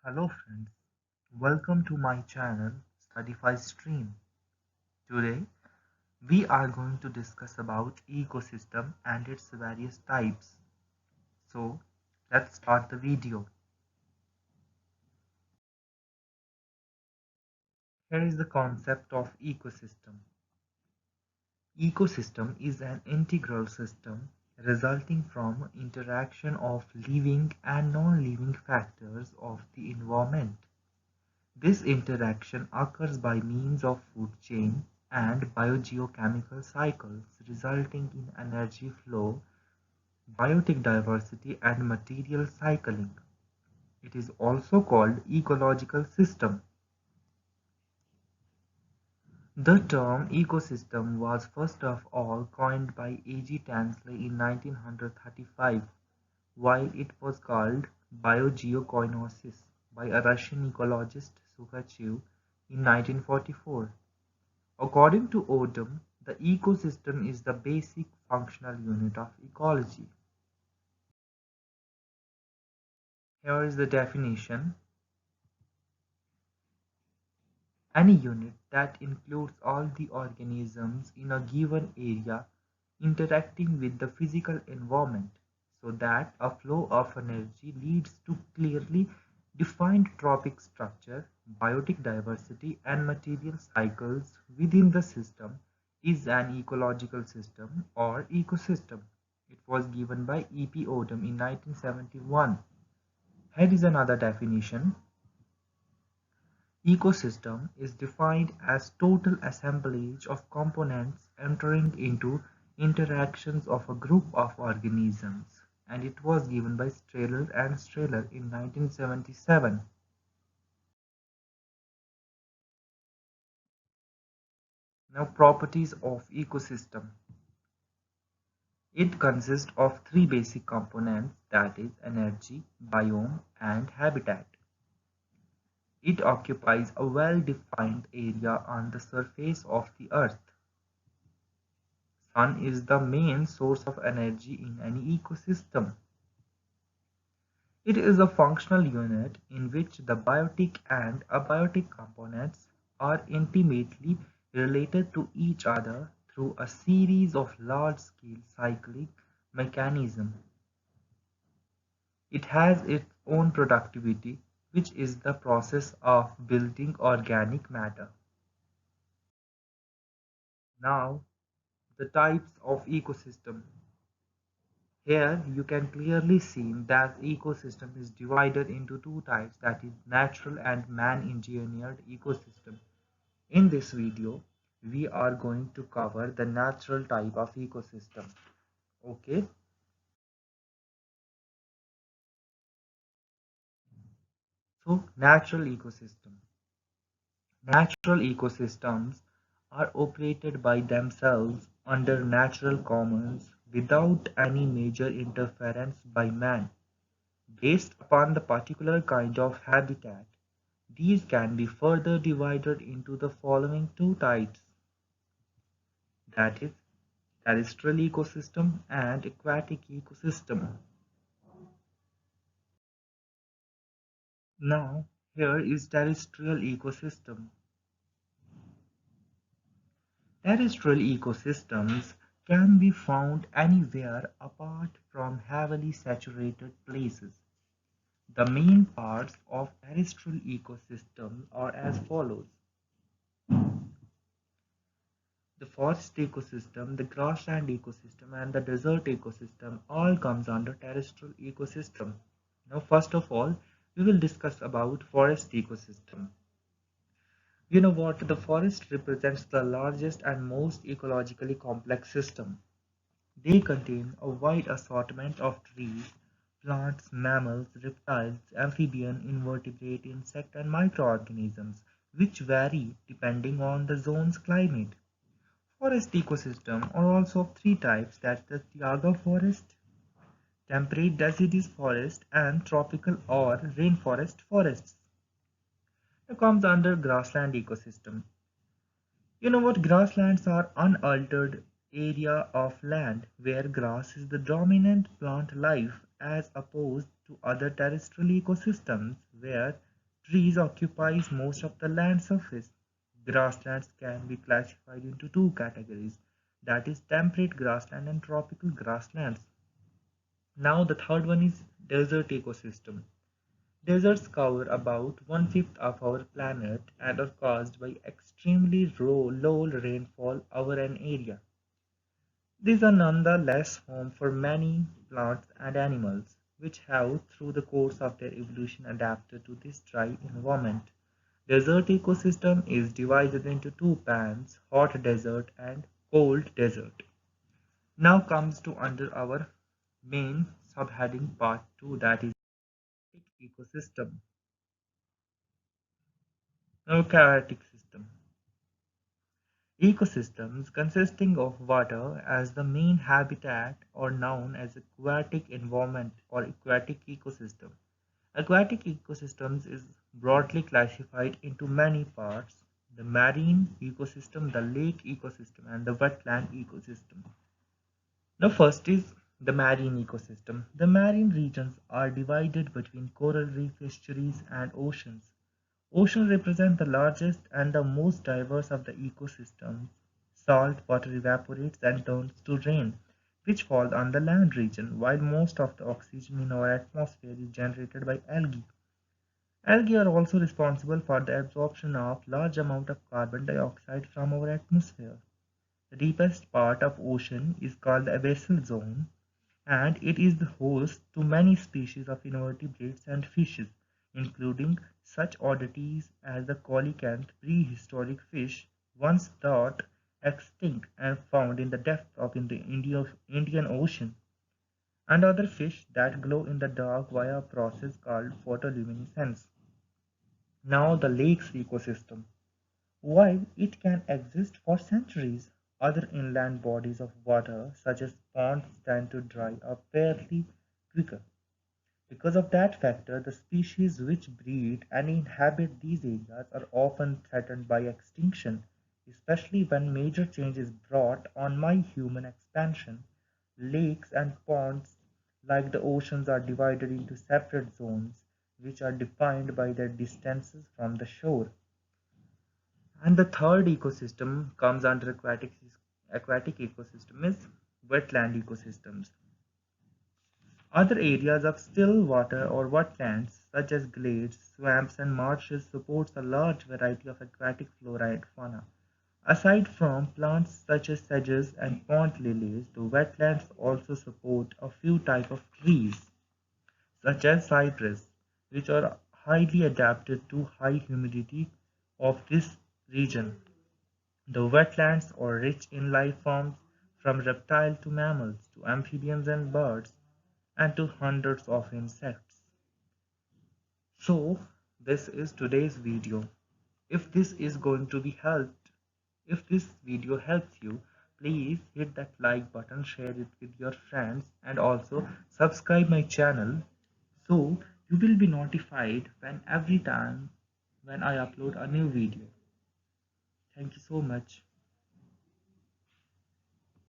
Hello friends, welcome to my channel Studify Stream. Today we are going to discuss about ecosystem and its various types. So let's start the video. Here is the concept of ecosystem. Ecosystem is an integral system resulting from interaction of living and non-living factors of the environment. This interaction occurs by means of food chain and biogeochemical cycles resulting in energy flow, biotic diversity and material cycling. It is also called ecological system. The term ecosystem was first of all coined by A.G. Tansley in 1935, while it was called biogeokoinosis by a Russian ecologist Sukhachiev in 1944. According to Odum, the ecosystem is the basic functional unit of ecology. Here is the definition. Any unit that includes all the organisms in a given area interacting with the physical environment so that a flow of energy leads to clearly defined trophic structure, biotic diversity and material cycles within the system is an ecological system or ecosystem. It was given by E. P. Odum in 1971. Here is another definition. Ecosystem is defined as total assemblage of components entering into interactions of a group of organisms, and it was given by Strehler and Strehler in 1977. Now, properties of ecosystem. It consists of three basic components, that is energy, biome and habitat. It occupies a well-defined area on the surface of the earth. Sun is the main source of energy in any ecosystem. It is a functional unit in which the biotic and abiotic components are intimately related to each other through a series of large-scale cyclic mechanisms. It has its own productivity, which is the process of building organic matter. Now, the types of ecosystem. Here you can clearly see that ecosystem is divided into two types, that is natural and man-engineered ecosystem. In this video, we are going to cover the natural type of ecosystem. Okay, so natural ecosystem. Natural ecosystems are operated by themselves under natural commons without any major interference by man. Based upon the particular kind of habitat, these can be further divided into the following two types, that is, terrestrial ecosystem and aquatic ecosystem. Now, here is terrestrial ecosystem. Terrestrial ecosystems can be found anywhere apart from heavily saturated places. The main parts of terrestrial ecosystem are as follows. The forest ecosystem, the grassland ecosystem and the desert ecosystem all comes under terrestrial ecosystem. Now first of all, we will discuss about forest ecosystem. You know what? The forest represents the largest and most ecologically complex system. They contain a wide assortment of trees, plants, mammals, reptiles, amphibian, invertebrate, insect and microorganisms which vary depending on the zone's climate. Forest ecosystem are also of three types, that's the taiga forest, temperate deciduous forest and tropical or rainforest forests. It comes under grassland ecosystem. You know what? Grasslands are unaltered area of land where grass is the dominant plant life as opposed to other terrestrial ecosystems where Trees occupies most of the land surface. Grasslands can be classified into two categories, that is temperate grassland and tropical grasslands. Now the third one is desert ecosystem. Deserts cover about one-fifth of our planet and are caused by extremely low rainfall over an area. These are nonetheless home for many plants and animals, which have, through the course of their evolution, adapted to this dry environment. Desert ecosystem is divided into two pans, hot desert and cold desert. Now comes to under our main subheading part 2, that is ecosystem. Aquatic system. Ecosystems consisting of water as the main habitat or known as aquatic environment or aquatic ecosystem. Aquatic ecosystems is broadly classified into many parts: the marine ecosystem, the lake ecosystem, and the wetland ecosystem. Now first is the marine ecosystem. The marine regions are divided between coral reef estuaries and oceans. Oceans represent the largest and the most diverse of the ecosystems. Salt water evaporates and turns to rain, which falls on the land region, while most of the oxygen in our atmosphere is generated by algae. Algae are also responsible for the absorption of large amount of carbon dioxide from our atmosphere. The deepest part of ocean is called the abyssal zone, and it is the host to many species of invertebrates and fishes, including such oddities as the coelacanth prehistoric fish once thought extinct and found in the depths of in the Indian Ocean, and other fish that glow in the dark via a process called photoluminescence. Now the lake's ecosystem. While it can exist for centuries, other inland bodies of water, such as ponds, tend to dry up fairly quicker. Because of that factor, the species which breed and inhabit these areas are often threatened by extinction, especially when major change is brought on by human expansion. Lakes and ponds, like the oceans, are divided into separate zones, which are defined by their distances from the shore. And the third ecosystem comes under aquatic ecosystem is wetland ecosystems. Other areas of still water or wetlands such as glades, swamps and marshes supports a large variety of aquatic flora and fauna. Aside from plants such as sedges and pond lilies, the wetlands also support a few types of trees such as cypress, which are highly adapted to high humidity of this region. The wetlands are rich in life forms from reptiles to mammals to amphibians and birds and to hundreds of insects. So this is today's video. If this is going to be helped, if this video helps you, please hit that like button, share it with your friends and also subscribe my channel so you will be notified when every time when I upload a new video. Thank you so much.